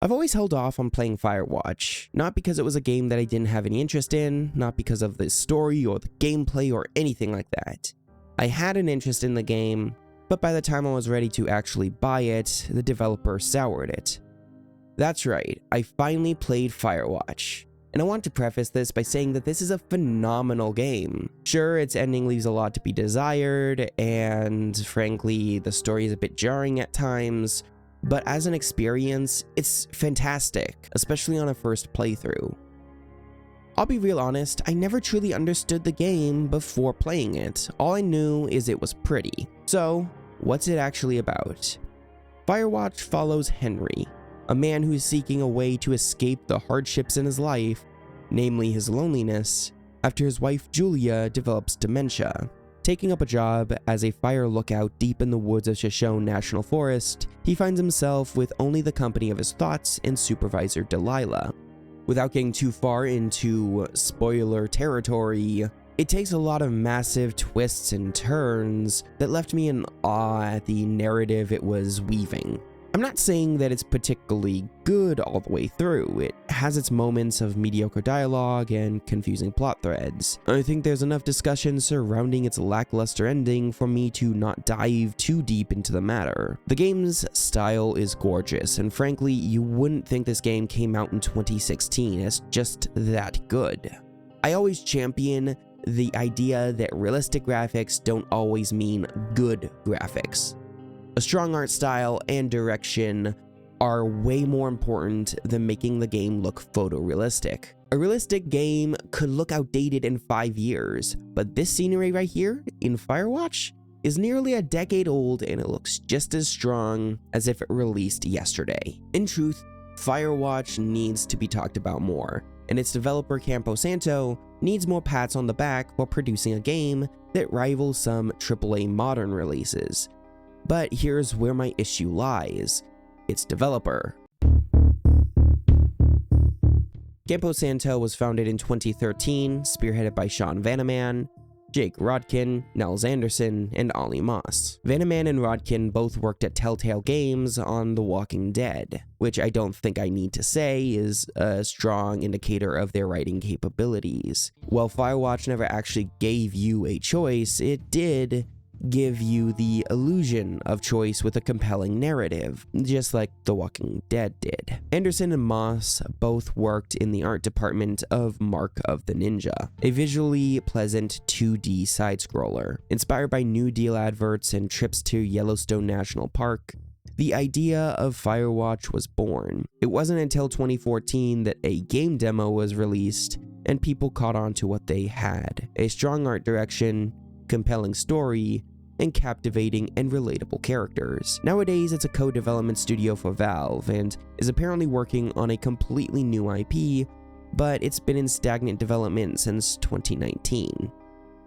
I've always held off on playing Firewatch, not because it was a game that I didn't have any interest in, not because of the story or the gameplay or anything like that. I had an interest in the game, but by the time I was ready to actually buy it, the developer soured it. That's right, I finally played Firewatch. And I want to preface this by saying that this is a phenomenal game. Sure, its ending leaves a lot to be desired, and frankly, the story is a bit jarring at times, but as an experience, it's fantastic, especially on a first playthrough. I'll be real honest, I never truly understood the game before playing it. All I knew is it was pretty. So, what's it actually about? Firewatch follows Henry, a man who's seeking a way to escape the hardships in his life, namely his loneliness, after his wife Julia develops dementia. Taking up a job as a fire lookout deep in the woods of Shoshone National Forest, he finds himself with only the company of his thoughts and supervisor Delilah. Without getting too far into spoiler territory, it takes a lot of massive twists and turns that left me in awe at the narrative it was weaving. I'm not saying that it's particularly good all the way through. It has its moments of mediocre dialogue and confusing plot threads. I think there's enough discussion surrounding its lackluster ending for me to not dive too deep into the matter. The game's style is gorgeous, and frankly, you wouldn't think this game came out in 2016. It's just that good. I always champion the idea that realistic graphics don't always mean good graphics. A strong art style and direction are way more important than making the game look photorealistic. A realistic game could look outdated in 5 years, but this scenery right here in Firewatch is nearly a decade old and it looks just as strong as if it released yesterday. In truth, Firewatch needs to be talked about more, and its developer Campo Santo needs more pats on the back for producing a game that rivals some AAA modern releases. But here's where my issue lies: its developer. Campo Santo was founded in 2013, spearheaded by Sean Vanaman, Jake Rodkin, Nels Anderson, and Ollie Moss. Vanaman and Rodkin both worked at Telltale Games on The Walking Dead, which I don't think I need to say is a strong indicator of their writing capabilities. While Firewatch never actually gave you a choice, it did give you the illusion of choice with a compelling narrative, just like The Walking Dead did. Anderson and Moss both worked in the art department of Mark of the Ninja, a visually pleasant 2D side-scroller. Inspired by New Deal adverts and trips to Yellowstone National Park, the idea of Firewatch was born. It wasn't until 2014 that a game demo was released and people caught on to what they had: a strong art direction, compelling story, and captivating and relatable characters. Nowadays, it's a co-development studio for Valve and is apparently working on a completely new IP, but it's been in stagnant development since 2019.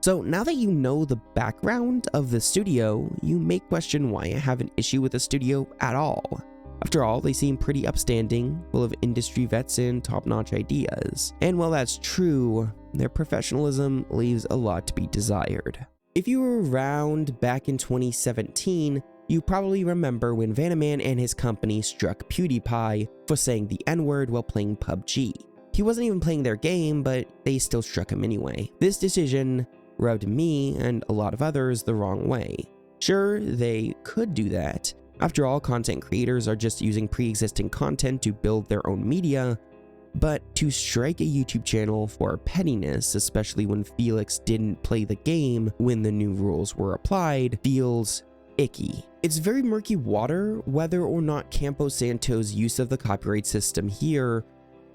So now that you know the background of the studio, you may question why I have an issue with the studio at all. After all, they seem pretty upstanding, full of industry vets and top-notch ideas. And while that's true, their professionalism leaves a lot to be desired. If you were around back in 2017, you probably remember when Vanaman and his company struck PewDiePie for saying the N-word while playing PUBG. He wasn't even playing their game, but they still struck him anyway. This decision rubbed me and a lot of others the wrong way. Sure, they could do that. After all, content creators are just using pre-existing content to build their own media, but to strike a YouTube channel for pettiness, especially when Felix didn't play the game when the new rules were applied, feels icky. It's very murky water whether or not Campo Santo's use of the copyright system here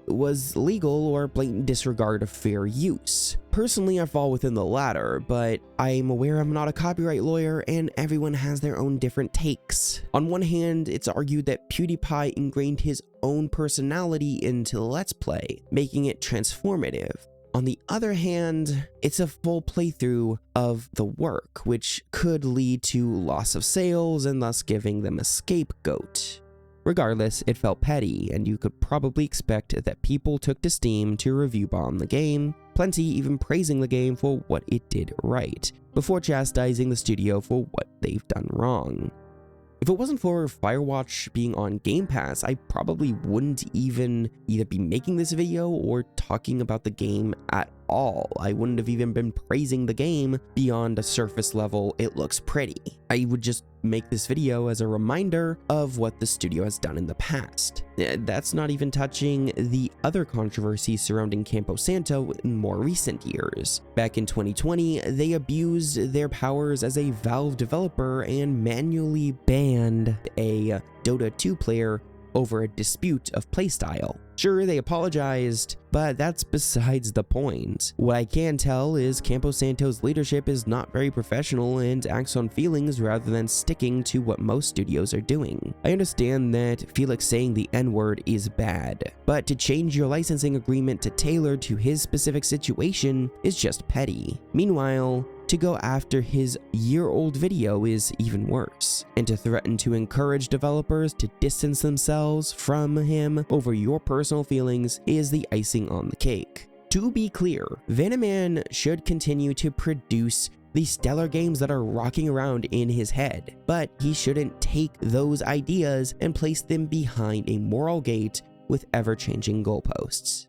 was legal or blatant disregard of fair use. Personally, I fall within the latter, but I'm aware I'm not a copyright lawyer and everyone has their own different takes. On one hand, it's argued that PewDiePie ingrained his own personality into Let's Play, making it transformative. On the other hand, it's a full playthrough of the work, which could lead to loss of sales and thus giving them a scapegoat. Regardless, it felt petty, and you could probably expect that people took to Steam to review bomb the game, plenty even praising the game for what it did right, before chastising the studio for what they've done wrong. If it wasn't for Firewatch being on Game Pass, I probably wouldn't even either be making this video or talking about the game at all. I wouldn't have even been praising the game beyond a surface level, it looks pretty. I would just make this video as a reminder of what the studio has done in the past. That's not even touching the other controversies surrounding Campo Santo in more recent years. Back in 2020, they abused their powers as a Valve developer and manually banned a Dota 2 player over a dispute of playstyle. Sure, they apologized, but that's besides the point. What I can tell is Campo Santo's leadership is not very professional and acts on feelings rather than sticking to what most studios are doing. I understand that Felix saying the N-word is bad, but to change your licensing agreement to tailor to his specific situation is just petty. Meanwhile, to go after his year-old video is even worse, and to threaten to encourage developers to distance themselves from him over your personal feelings is the icing on the cake. To be clear, Vanaman should continue to produce the stellar games that are rocking around in his head, but he shouldn't take those ideas and place them behind a moral gate with ever-changing goalposts.